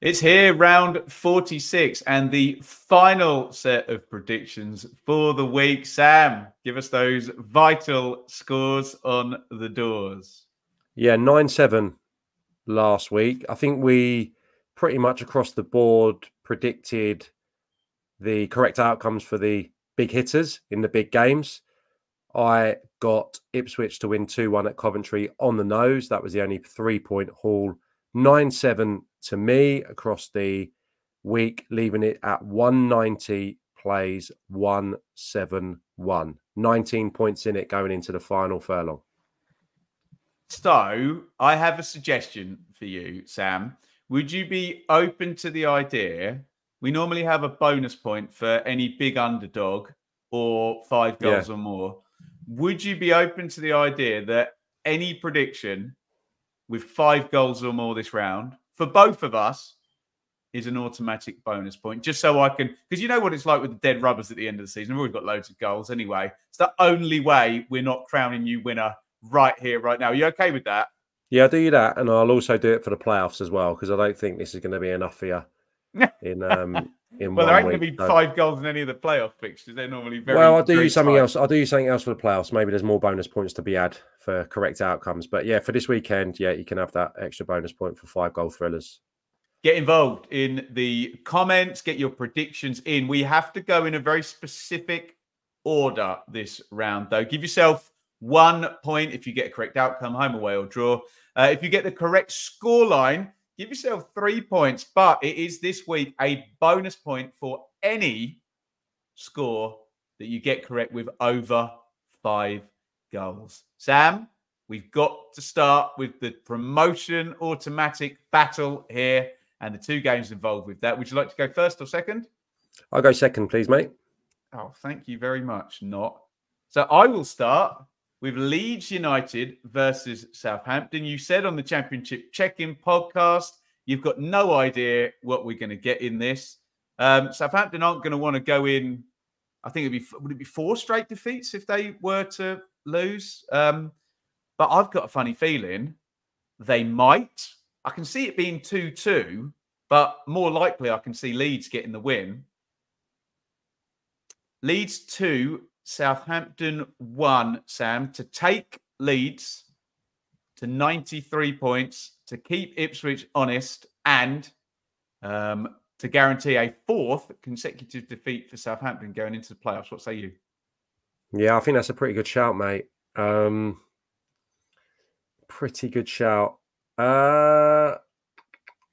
It's here, round 46, and the final set of predictions for the week. Sam, give us those vital scores on the doors. Yeah, 9-7 last week. I think we pretty much across the board predicted the correct outcomes for the big hitters in the big games. I got Ipswich to win 2-1 at Coventry on the nose. That was the only 3-point haul. 9-7 to me across the week, leaving it at 190 plays 171. 19 points in it going into the final furlong. So I have a suggestion for you, Sam. Would you be open to the idea? We normally have a bonus point for any big underdog or 5 goals or more. Would you be open to the idea that any prediction with 5 goals or more this round for both of us is an automatic bonus point? Just so I can, because you know what it's like with the dead rubbers at the end of the season. We've already got loads of goals anyway. It's the only way we're not crowning you winner right here, right now. Are you okay with that? Yeah, I'll do that. And I'll also do it for the playoffs as well, because I don't think this is going to be enough for you in well, there ain't going to be 5 goals in any of the playoff fixtures. They're normally very well. I'll do you something tight. else. I'll do you something else for the playoffs. Maybe there's more bonus points to be had for correct outcomes. But yeah, for this weekend, yeah, you can have that extra bonus point for 5 goal thrillers. Get involved in the comments. Get your predictions in. We have to go in a very specific order this round, though. Give yourself 1 point if you get a correct outcome, home, away, or draw. If you get the correct scoreline, give yourself 3 points. But it is this week a bonus point for any score that you get correct with over 5 goals. Sam, we've got to start with the promotion automatic battle here and the 2 games involved with that. Would you like to go first or second? I'll go second, please, mate. Oh, thank you very much. Not. So I will start with Leeds United versus Southampton. You said on the Championship Check-In podcast, you've got no idea what we're going to get in this. Southampton aren't going to want to go in. I think would it be 4 straight defeats if they were to lose? But I've got a funny feeling they might. I can see it being 2-2, but more likely I can see Leeds getting the win. Leeds 2, Southampton 1, Sam, to take Leeds to 93 points, to keep Ipswich honest, and to guarantee a 4th consecutive defeat for Southampton going into the playoffs. What say you? Yeah, I think that's a pretty good shout, mate. Pretty good shout. I'll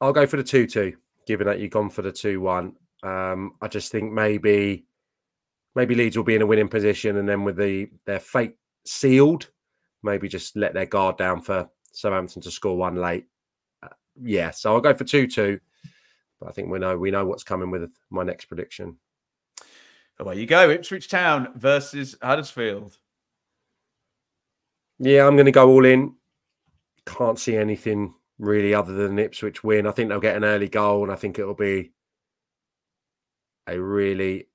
go for the 2-2, given that you've gone for the 2-1. I just think maybe Leeds will be in a winning position, and then with their fate sealed, maybe just let their guard down for Southampton to score 1 late. Yeah, so I'll go for 2-2. But I think we know what's coming with my next prediction. Away you go. Ipswich Town versus Huddersfield. Yeah, I'm going to go all in. Can't see anything really other than Ipswich win. I think they'll get an early goal, and I think it'll be a really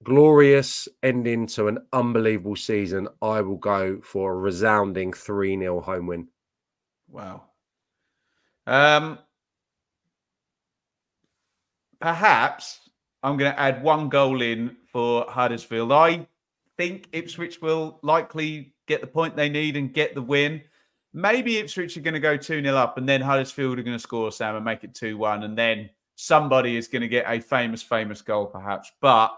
glorious ending to an unbelievable season. I will go for a resounding 3-0 home win. Wow. Perhaps I'm going to add 1 goal in for Huddersfield. I think Ipswich will likely get the point they need and get the win. Maybe Ipswich are going to go 2-0 up, and then Huddersfield are going to score, Sam, and make it 2-1. And then somebody is going to get a famous goal, perhaps. But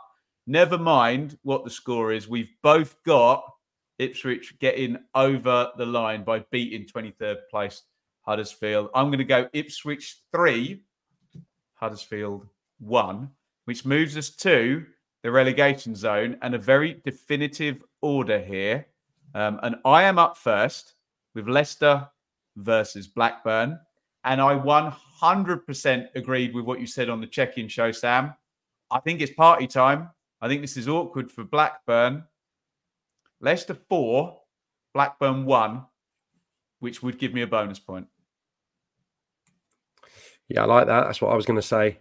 never mind what the score is. We've both got Ipswich getting over the line by beating 23rd place Huddersfield. I'm going to go Ipswich 3, Huddersfield 1, which moves us to the relegation zone and a very definitive order here. And I am up first with Leicester versus Blackburn. And I 100% agreed with what you said on the check-in show, Sam. I think it's party time. I think this is awkward for Blackburn. Leicester 4, Blackburn 1, which would give me a bonus point. Yeah, I like that. That's what I was going to say.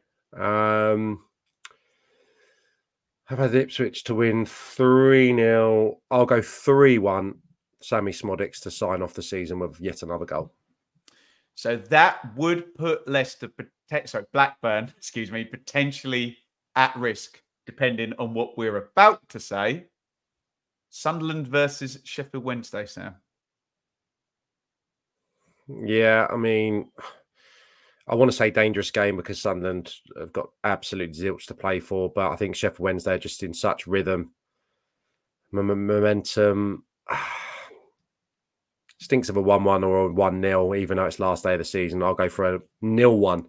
I've had Ipswich to win 3-0. I'll go 3-1. Sammy Smodics to sign off the season with yet another goal. So that would put Leicester Blackburn, potentially at risk, depending on what we're about to say. Sunderland versus Sheffield Wednesday, Sam. Yeah, I mean, I want to say dangerous game because Sunderland have got absolute zilch to play for, but I think Sheffield Wednesday are just in such rhythm, momentum. Stinks of a 1-1 or a 1-0, even though it's last day of the season. I'll go for a 0-1.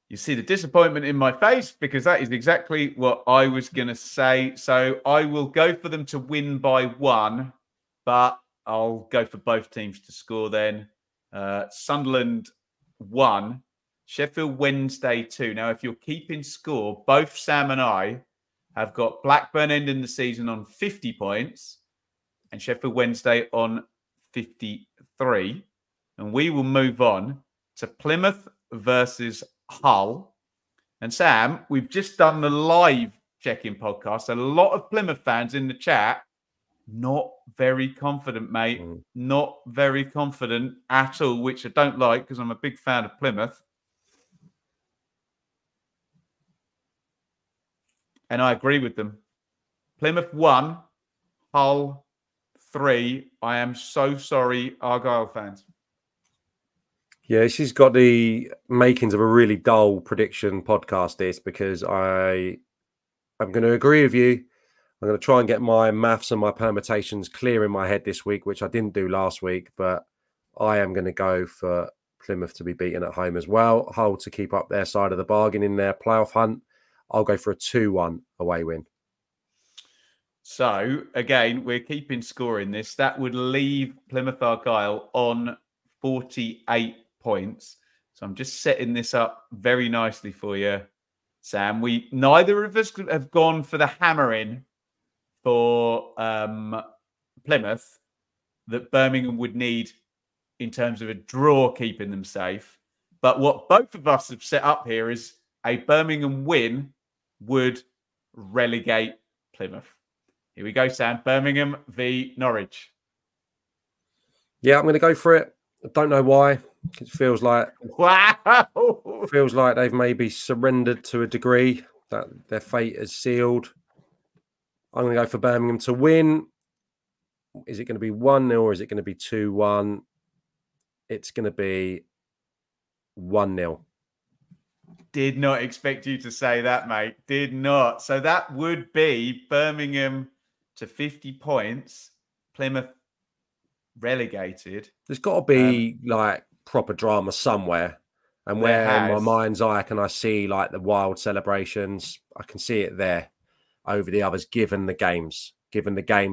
You see the disappointment in my face because that is exactly what I was going to say. So I will go for them to win by 1, but I'll go for both teams to score then. Sunderland 1, Sheffield Wednesday 2. Now, if you're keeping score, both Sam and I have got Blackburn ending the season on 50 points and Sheffield Wednesday on 53. And we will move on to Plymouth versus Hull. And Sam, we've just done the live check-in podcast. A lot of Plymouth fans in the chat, not very confident, mate. Not very confident at all, which I don't like because I'm a big fan of Plymouth. And I agree with them. Plymouth 1, Hull 3. I am so sorry, Argyle fans. Yeah, she's got the makings of a really dull prediction podcast, this, because I'm going to agree with you. I'm going to try and get my maths and my permutations clear in my head this week, which I didn't do last week, but I am going to go for Plymouth to be beaten at home as well. Hull to keep up their side of the bargain in their playoff hunt. I'll go for a 2-1 away win. So, again, we're keeping score in this. That would leave Plymouth Argyle on 48 points. So I'm just setting this up very nicely for you, Sam. Neither of us have gone for the hammering for Plymouth that Birmingham would need in terms of a draw keeping them safe. But what both of us have set up here is a Birmingham win would relegate Plymouth. Here we go, Sam. Birmingham v Norwich. Yeah, I'm going to go for it. I don't know why. It feels like they've maybe surrendered to a degree, that their fate is sealed. I'm going to go for Birmingham to win. Is it going to be 1-0 or is it going to be 2-1? It's going to be 1-0. Did not expect you to say that, mate. Did not. So that would be Birmingham to 50 points, Plymouth relegated. There's got to be like proper drama somewhere. And where in my mind's eye can I see like the wild celebrations? I can see it there over the others, given the games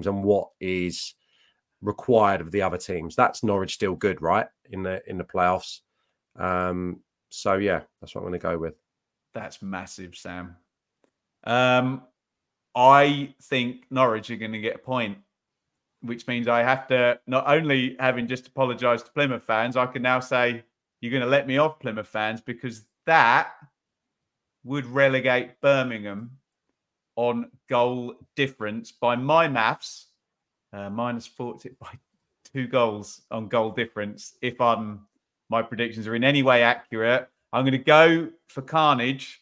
and what is required of the other teams. That's Norwich still good, right? In the playoffs. So yeah, that's what I'm going to go with. That's massive, Sam. I think Norwich are going to get a point, which means I have to, not only having just apologised to Plymouth fans, I can now say you're going to let me off, Plymouth fans, because that would relegate Birmingham on goal difference by my maths, minus 40 by 2 goals on goal difference. If my predictions are in any way accurate, I'm going to go for carnage.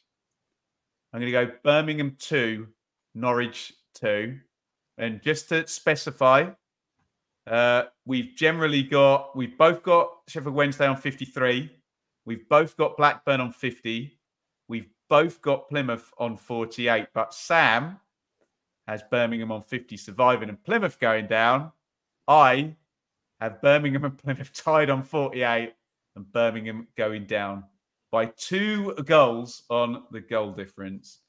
I'm going to go Birmingham 2, Norwich 2. And just to specify, we've both got Sheffield Wednesday on 53. We've both got Blackburn on 50. We've both got Plymouth on 48. But Sam has Birmingham on 50 surviving and Plymouth going down. I have Birmingham and Plymouth tied on 48 and Birmingham going down by 2 goals on the goal difference.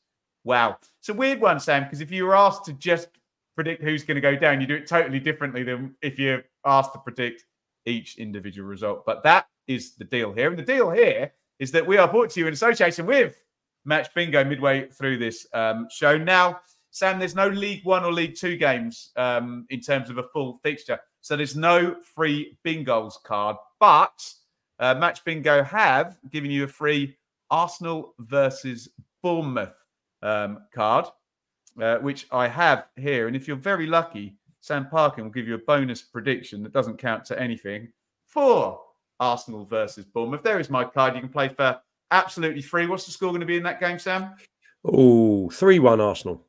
Wow. It's a weird one, Sam, because if you were asked to just predict who's going to go down, you do it totally differently than if you're asked to predict each individual result. But that is the deal here. And the deal here is that we are brought to you in association with Match Bingo midway through this show. Now, Sam, there's no League One or League Two games in terms of a full fixture. So there's no free bingos card. But Match Bingo have given you a free Arsenal versus Bournemouth card, which I have here. And if you're very lucky, Sam Parkin will give you a bonus prediction that doesn't count to anything for Arsenal versus Bournemouth. There is my card. You can play for absolutely free. What's the score going to be in that game, Sam? Oh, 3-1 Arsenal.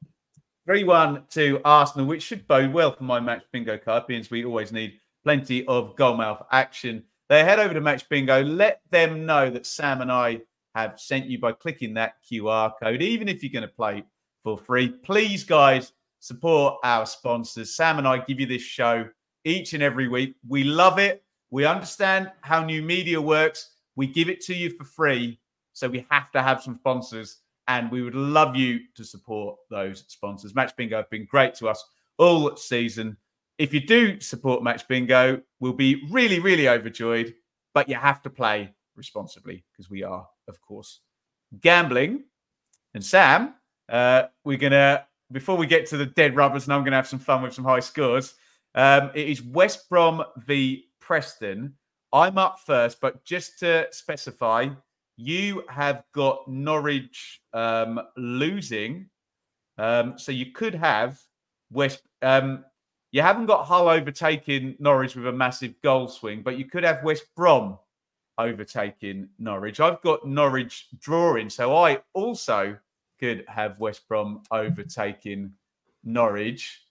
3-1 to Arsenal, which should bode well for my Match Bingo card, being we always need plenty of goalmouth action. They head over to Match Bingo. Let them know that Sam and I have sent you by clicking that QR code, even if you're going to play for free. Please, guys, support our sponsors. Sam and I give you this show each and every week. We love it. We understand how new media works. We give it to you for free, so we have to have some sponsors, and we would love you to support those sponsors. Match Bingo have been great to us all season. If you do support Match Bingo, we'll be really, really overjoyed, but you have to play responsibly because we are, of course, gambling. And Sam, we're going to, before we get to the dead rubbers, and I'm going to have some fun with some high scores, it is West Brom v Preston. I'm up first, but just to specify, you have got Norwich losing. So you could have West... you haven't got Hull overtaking Norwich with a massive goal swing, but you could have West Brom overtaking Norwich. I've got Norwich drawing, so I also could have West Brom overtaking Norwich.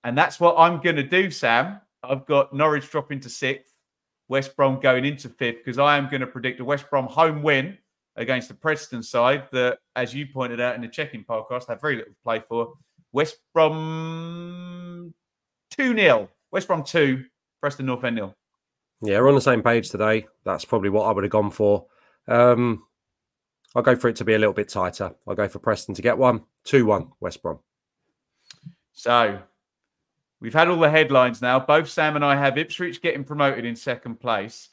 And that's what I'm going to do, Sam. I've got Norwich dropping to 6th, West Brom going into 5th, because I am going to predict a West Brom home win against the Preston side that, as you pointed out in the check-in podcast, have very little to play for. West Brom 2-0. West Brom 2, Preston North End 0. Yeah, we're on the same page today. That's probably what I would have gone for. I'll go for it to be a little bit tighter. I'll go for Preston to get one. 2-1, West Brom. So, we've had all the headlines now. Both Sam and I have Ipswich getting promoted in second place.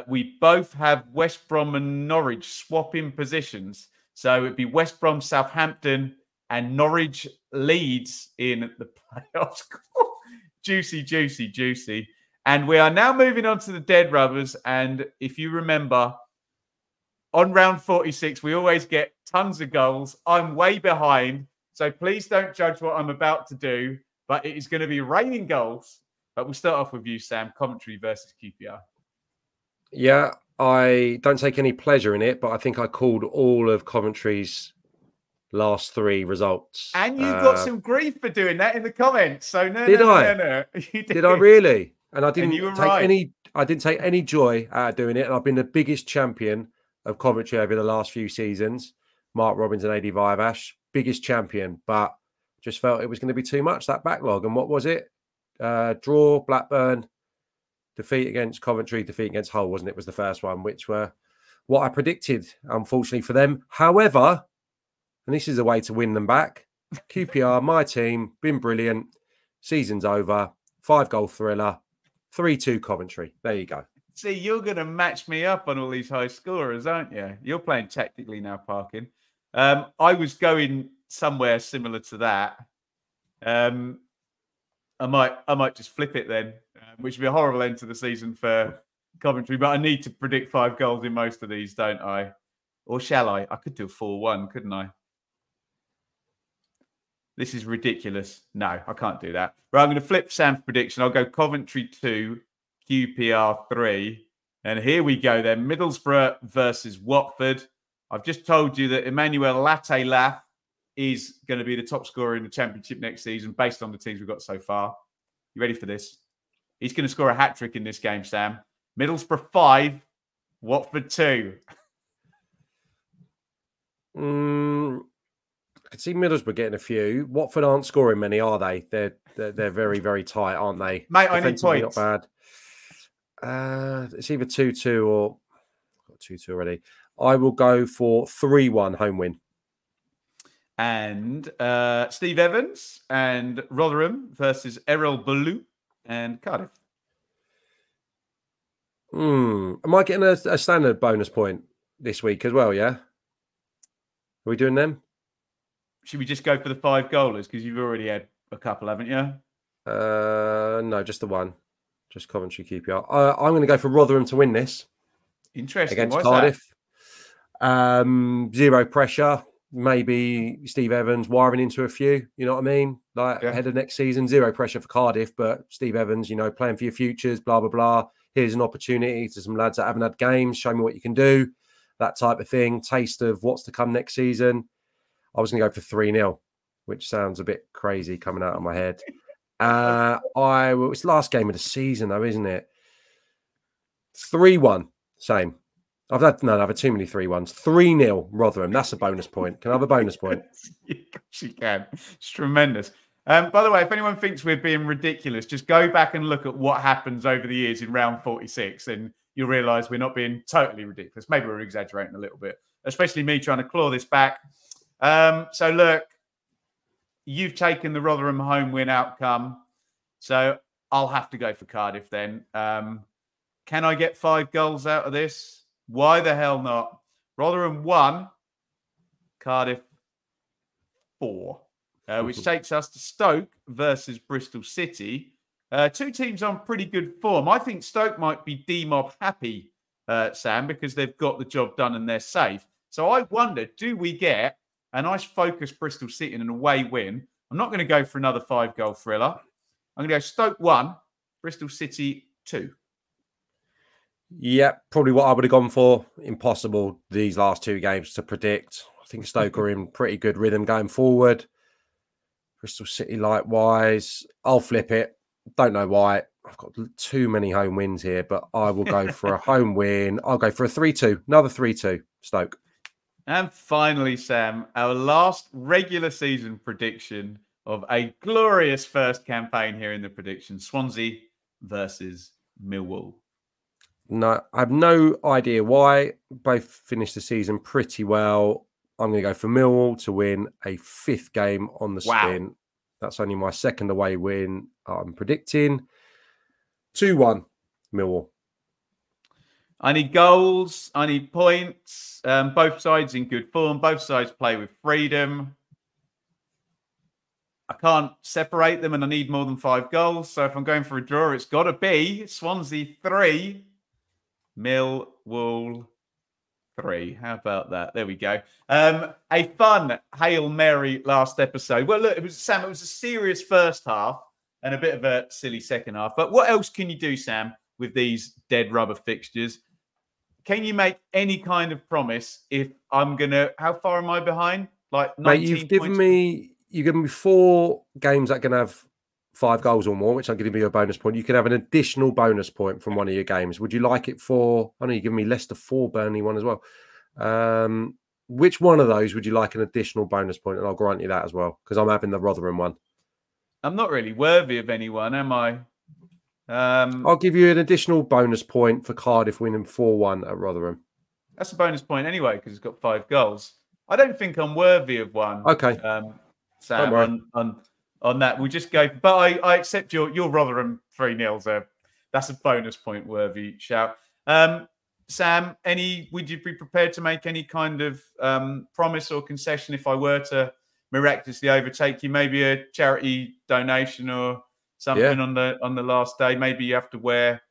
We both have West Brom and Norwich swapping positions. So, it'd be West Brom, Southampton, and Norwich Leeds in the playoffs. Juicy, juicy, juicy. And we are now moving on to the dead rubbers. And if you remember, on round 46, we always get tons of goals. I'm way behind. So please don't judge what I'm about to do. But it is going to be raining goals. But we'll start off with you, Sam. Coventry versus QPR. Yeah, I don't take any pleasure in it, but I think I called all of Coventry's last 3 results. And you got some grief for doing that in the comments. So no. You did I really? And I didn't take I didn't take any joy out of doing it. And I've been the biggest champion of Coventry over the last few seasons. Mark Robbins and AD Viavash, biggest champion, but just felt it was going to be too much, that backlog. And what was it? Draw, Blackburn, defeat against Coventry, defeat against Hull, wasn't it? Was the first one, which were what I predicted, unfortunately for them. However, and this is a way to win them back, QPR, my team, been brilliant. Season's over. 5-goal thriller. 3-2 Coventry. There you go. See, you're going to match me up on all these high scorers, aren't you? You're playing tactically now, Parkin. I was going somewhere similar to that. I might just flip it then, which would be a horrible end to the season for Coventry. But I need to predict 5 goals in most of these, don't I? Or shall I? I could do a 4-1, couldn't I? This is ridiculous. No, I can't do that. Right, I'm going to flip Sam's prediction. I'll go Coventry 2, QPR 3. And here we go then. Middlesbrough versus Watford. I've just told you that Emmanuel Latte Lath is going to be the top scorer in the Championship next season based on the teams we've got so far. You ready for this? He's going to score a hat-trick in this game, Sam. Middlesbrough 5, Watford 2. I could see Middlesbrough getting a few. Watford aren't scoring many, are they? They're very, very tight, aren't they? Mate, I need points. Not bad. It's either 2-2 or... I've got 2-2 already. I will go for 3-1 home win. And Steve Evans and Rotherham versus Errol Ballou and Cardiff. Am I getting a standard bonus point this week as well, yeah? Are we doing them? Should we just go for the 5 goalers? Because you've already had a couple, haven't you? No, just the one. Just Coventry QPR. I'm going to go for Rotherham to win this. Interesting. Against Cardiff. Zero pressure. Maybe Steve Evans wiring into a few. You know what I mean? Ahead of next season, zero pressure for Cardiff. But Steve Evans, playing for your futures, blah, blah, blah. here's an opportunity to some lads that haven't had games, show me what you can do, that type of thing, taste of what's to come next season. I was going to go for 3-0, which sounds a bit crazy coming out of my head. It's the last game of the season though, isn't it? 3-1, same. I've had too many 3-1s. 3-0 Rotherham. That's a bonus point. Can I have a bonus point? Yes, you can. It's tremendous. By the way, if anyone thinks we're being ridiculous, just go back and look at what happens over the years in round 46 and you'll realise we're not being totally ridiculous. Maybe we're exaggerating a little bit, especially me trying to claw this back. So look, you've taken the Rotherham home win outcome. So I'll have to go for Cardiff then. Can I get 5 goals out of this? Why the hell not? Rotherham 1, Cardiff 4. Which takes us to Stoke versus Bristol City. 2 teams on pretty good form. I think Stoke might be D-Mob happy, Sam, because they've got the job done and they're safe. So I wonder, do we get a nice focused Bristol City in an away win? I'm not going to go for another 5-goal thriller. I'm going to go Stoke 1, Bristol City 2. Yeah, probably what I would have gone for. Impossible these last 2 games to predict. I think Stoke are in pretty good rhythm going forward. Bristol City, likewise. I'll flip it. Don't know why. I've got too many home wins here, but I will go for a home win. I'll go for a 3-2. Another 3-2, Stoke. And finally, Sam, our last regular season prediction of a glorious first campaign here in the prediction. Swansea versus Millwall. No, I have no idea why. Both finished the season pretty well. I'm going to go for Millwall to win a 5th game on the spin. That's only my 2nd away win. I'm predicting 2-1 Millwall. I need goals. I need points. Both sides in good form. Both sides play with freedom. I can't separate them and I need more than 5 goals. So if I'm going for a draw, it's got to be Swansea 3, Millwall 3. How about that? There we go. A fun Hail Mary last episode. Well, look, it was a serious first half and a bit of a silly second half. But what else can you do, Sam, with these dead rubber fixtures? Can you make any kind of promise if I'm going to... How far am I behind? Like 19 Mate, you've given me 4 games that can have 5 goals or more, which I'm giving you a bonus point. You can have an additional bonus point from one of your games. Would you like it for... I know you're giving me Leicester 4, Burnley 1 as well. Which one of those would you like an additional bonus point? And I'll grant you that as well, because I'm having the Rotherham one. I'm not really worthy of anyone, am I? I'll give you an additional bonus point for Cardiff winning 4-1 at Rotherham. That's a bonus point anyway, because it's got 5 goals. I don't think I'm worthy of one. Okay. Sam, on that. We'll just go. But I accept your Rotherham 3-0. That's a bonus point worthy shout. Sam, would you be prepared to make any kind of promise or concession if I were to miraculously overtake you? Maybe a charity donation or something on the last day. Maybe you have to wear,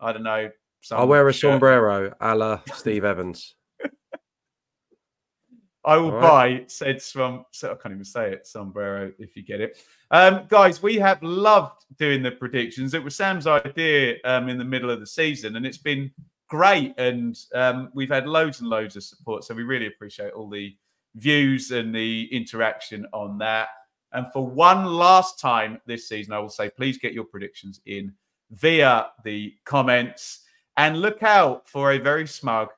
I don't know. I'll wear a sombrero a la Steve Evans. I will buy said I can't even say it, sombrero, if you get it. Guys, we have loved doing the predictions. It was Sam's idea in the middle of the season, and it's been great. And we've had loads and loads of support. So we really appreciate all the views and the interaction on that. And for one last time this season, I will say, please get your predictions in via the comments. And look out for a very smug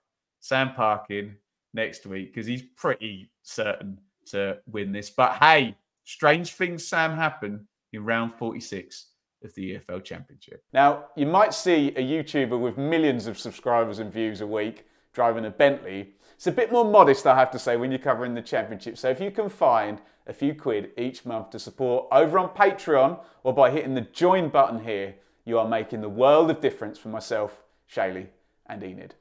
Sam Parkin next week, because he's pretty certain to win this. But hey, strange things, Sam, happen in round 46 of the EFL Championship. Now, you might see a YouTuber with millions of subscribers and views a week driving a Bentley. It's a bit more modest, I have to say, when you're covering the Championship. So if you can find a few quid each month to support over on Patreon or by hitting the join button here, you are making the world of difference for myself, Shaylee, and Enid.